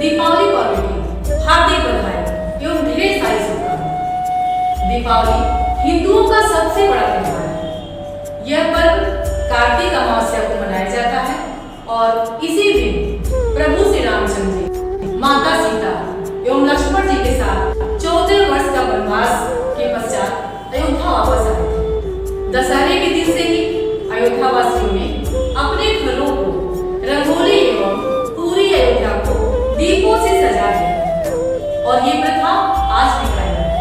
दीपावली पर्व की हार्दिक बधाई एवं ढेर सारी शुभकामनाएं। दीपावली हिंदुओं का सबसे बड़ा त्योहार है। यह पर्व कार्तिक अमावस्या को मनाया जाता है और इसी दिन प्रभु श्री रामचंद्र जी माता सीता एवं लक्ष्मण जी के साथ 14 वर्ष का वनवास के पश्चात अयोध्या वापस आए थे। दशहरे के दिन से ही अयोध्या वासियों ने अपने घरों को रंगोली एवं पूरी अयोध्या को दीपों से सजा दिया और ये प्रथा आज भी कायम है।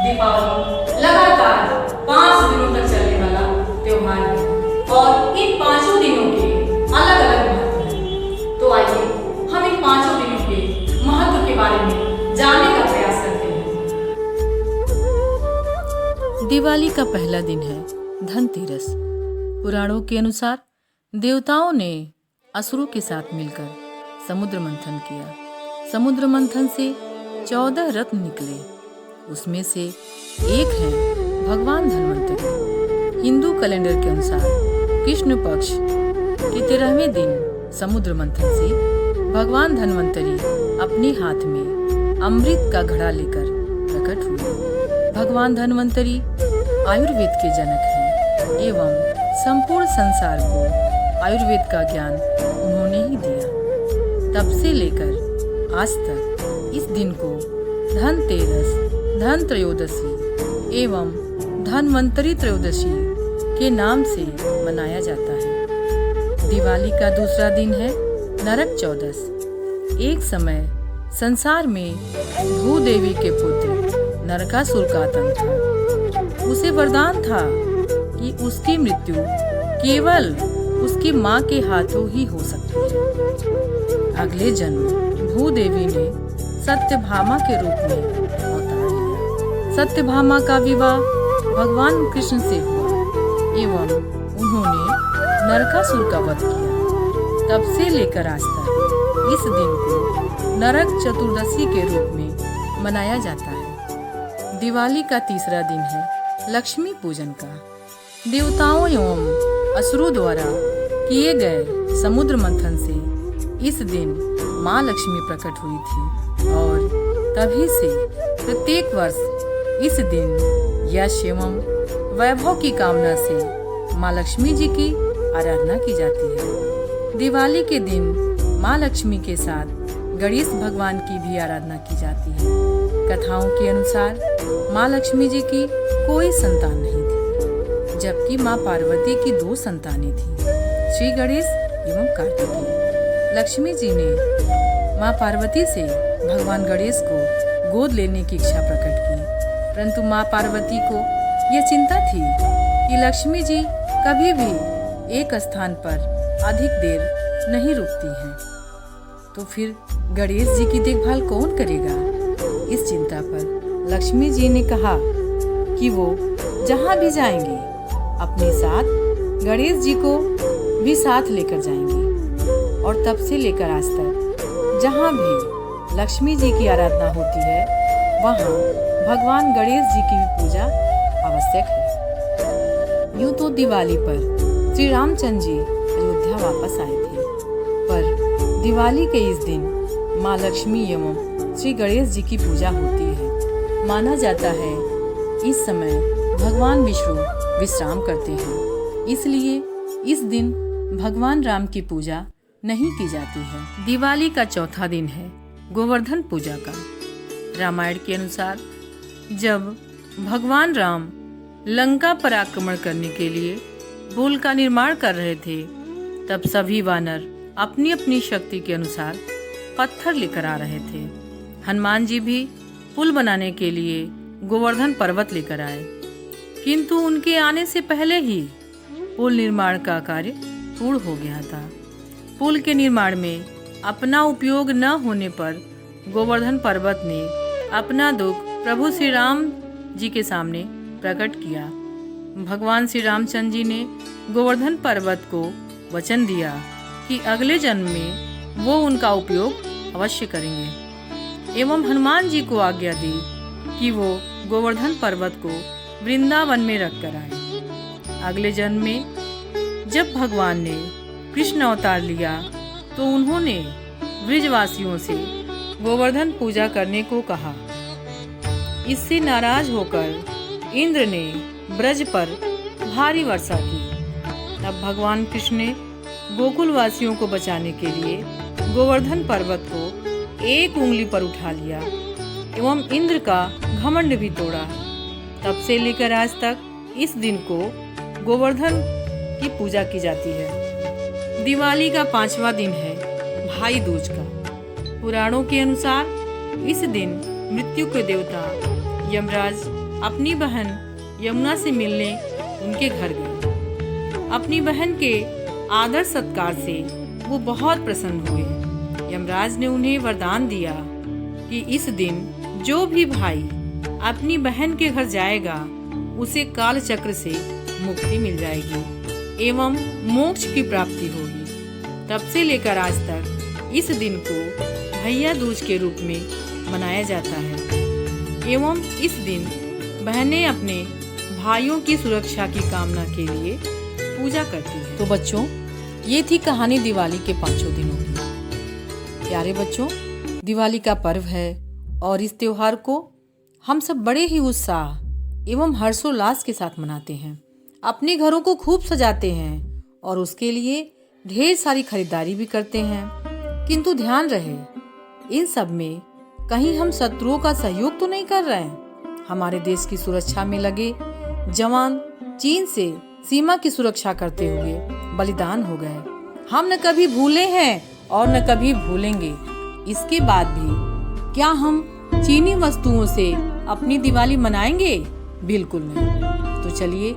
दीपावली लगातार 5 दिनों तक चलने वाला त्योहार है और इन 5 दिनों के अलग अलग महत्व हैं। तो आइए हम इन 5 दिनों के महत्व के बारे में जानने का प्रयास करते हैं। दिवाली का पहला दिन है धनतेरस। पुराणों के अनुसार देवताओं ने असुरों के साथ मिलकर समुद्र मंथन किया। समुद्र मंथन से 14 रत्न निकले। उसमें से एक है भगवान धन्वंतरि। हिंदू कैलेंडर के अनुसार कृष्ण पक्ष के 13वें दिन समुद्र मंथन से भगवान धन्वंतरि अपने हाथ में अमृत का घड़ा लेकर प्रकट हुए। भगवान धन्वंतरि आयुर्वेद के जनक हैं एवं संपूर्ण संसार को आयुर्वेद का ज्ञान उन्होंने ही दिया। तब से लेकर आज तक इस दिन को धनतेरस, धन त्रयोदशी एवं धन्वंतरि त्रयोदशी के नाम से मनाया जाता है। दिवाली का दूसरा दिन है नरक चौदस। एक समय संसार में भूदेवी के पुत्र नरकासुर का आतंक था। उसे वरदान था कि उसकी मृत्यु केवल उसकी माँ के हाथों ही हो सकती है। अगले जन्म भूदेवी ने सत्यभामा के रूप में अवतार लिया। सत्यभामा का विवाह भगवान कृष्ण से हुआ एवं उन्होंने नरकासुर का वध किया। तब से लेकर आज तक इस दिन को नरक चतुर्दशी के रूप में मनाया जाता है। दिवाली का तीसरा दिन है लक्ष्मी पूजन का। देवताओं एवं असुरों द्वारा किए गए समुद्र मंथन से इस दिन माँ लक्ष्मी प्रकट हुई थी और तभी से प्रत्येक वर्ष इस दिन यश एवं वैभव की कामना से माँ लक्ष्मी जी की आराधना की जाती है। दिवाली के दिन माँ लक्ष्मी के साथ गणेश भगवान की भी आराधना की जाती है। कथाओं के अनुसार माँ लक्ष्मी जी की कोई संतान नहीं थी, जबकि माँ पार्वती की 2 संतानें थीं, श्री गणेश एवं कार्तिकेय। लक्ष्मी जी ने माँ पार्वती से भगवान गणेश को गोद लेने की इच्छा प्रकट की, परंतु माँ पार्वती को यह चिंता थी कि लक्ष्मी जी कभी भी एक स्थान पर अधिक देर नहीं रुकती हैं, तो फिर गणेश जी की देखभाल कौन करेगा। इस चिंता पर लक्ष्मी जी ने कहा कि वो जहाँ भी जाएंगे अपने साथ गणेश जी को भी साथ लेकर जाएंगे। और तब से लेकर आज तक जहाँ भी लक्ष्मी जी की आराधना होती है वहाँ भगवान गणेश जी की भी पूजा आवश्यक है। यूं तो दिवाली पर श्री रामचंद्र जी अयोध्या वापस आए थे, पर दिवाली के इस दिन माँ लक्ष्मी एवं श्री गणेश जी की पूजा होती है। माना जाता है इस समय भगवान विष्णु विश्राम करते हैं, इसलिए इस दिन भगवान राम की पूजा नहीं की जाती है। दिवाली का चौथा दिन है गोवर्धन पूजा का। रामायण के अनुसार जब भगवान राम लंका पर आक्रमण करने के लिए पुल का निर्माण कर रहे थे, तब सभी वानर अपनी अपनी शक्ति के अनुसार पत्थर लेकर आ रहे थे। हनुमान जी भी पुल बनाने के लिए गोवर्धन पर्वत लेकर आए, किंतु उनके आने से पहले ही पुल निर्माण का कार्य पूर्ण हो गया था। पुल के निर्माण में अपना उपयोग न होने पर गोवर्धन पर्वत ने अपना दुख प्रभु श्री राम जी के सामने प्रकट किया। भगवान श्री रामचंद्र जी ने गोवर्धन पर्वत को वचन दिया कि अगले जन्म में वो उनका उपयोग अवश्य करेंगे, एवं हनुमान जी को आज्ञा दी कि वो गोवर्धन पर्वत को वृंदावन में रख कर आए। अगले जन्म में जब भगवान ने कृष्ण अवतार लिया तो उन्होंने ब्रजवासियों से गोवर्धन पूजा करने को कहा। इससे नाराज होकर इंद्र ने ब्रज पर भारी वर्षा की। तब भगवान कृष्ण ने गोकुल वासियों को बचाने के लिए गोवर्धन पर्वत को एक उंगली पर उठा लिया एवं इंद्र का घमंड भी तोड़ा। तब से लेकर आज तक इस दिन को गोवर्धन की पूजा की जाती है। दिवाली का 5वां दिन है भाई दूज का। पुराणों के अनुसार इस दिन मृत्यु के देवता यमराज अपनी बहन यमुना से मिलने उनके घर गए। अपनी बहन के आदर सत्कार से वो बहुत प्रसन्न हुए। यमराज ने उन्हें वरदान दिया कि इस दिन जो भी भाई अपनी बहन के घर जाएगा उसे काल चक्र से मुक्ति मिल जाएगी एवं मोक्ष की प्राप्ति होगी। तब से लेकर आज तक इस दिन को भैया दूज के रूप में मनाया जाता है एवं इस दिन बहनें अपने भाइयों की सुरक्षा की कामना के लिए पूजा करती हैं। तो बच्चों, ये थी कहानी दिवाली के 5 दिनों की। प्यारे बच्चों, दिवाली का पर्व है और इस त्योहार को हम सब बड़े ही उत्साह एवं हर्षोल्लास के साथ मनाते हैं। अपने घरों को खूब सजाते हैं और उसके लिए ढेर सारी खरीदारी भी करते हैं। किंतु ध्यान रहे, इन सब में कहीं हम शत्रुओं का सहयोग तो नहीं कर रहे हैं। हमारे देश की सुरक्षा में लगे जवान चीन से सीमा की सुरक्षा करते हुए बलिदान हो गए। हम न कभी भूले हैं और न कभी भूलेंगे। इसके बाद भी क्या हम चीनी वस्तुओं से अपनी दिवाली मनाएंगे? बिल्कुल नहीं। तो चलिए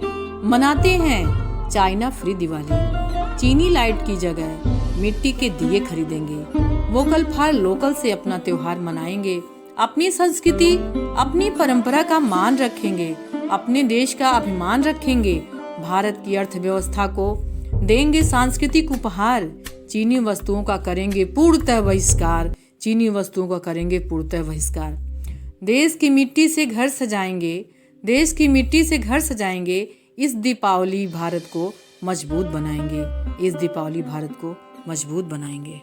मनाते हैं चाइना फ्री दिवाली। चीनी लाइट की जगह मिट्टी के दिए खरीदेंगे। वोकल फॉर लोकल से अपना त्योहार मनाएंगे। अपनी संस्कृति, अपनी परंपरा का मान रखेंगे। अपने देश का अभिमान रखेंगे। भारत की अर्थव्यवस्था को देंगे सांस्कृतिक उपहार। चीनी वस्तुओं का करेंगे पूर्णतः बहिष्कार। चीनी वस्तुओं का करेंगे पूर्णतः बहिष्कार। देश की मिट्टी से घर सजाएंगे। देश की मिट्टी से घर सजाएंगे। इस दीपावली भारत को मजबूत बनाएंगे। इस दीपावली भारत को मजबूत बनाएंगे।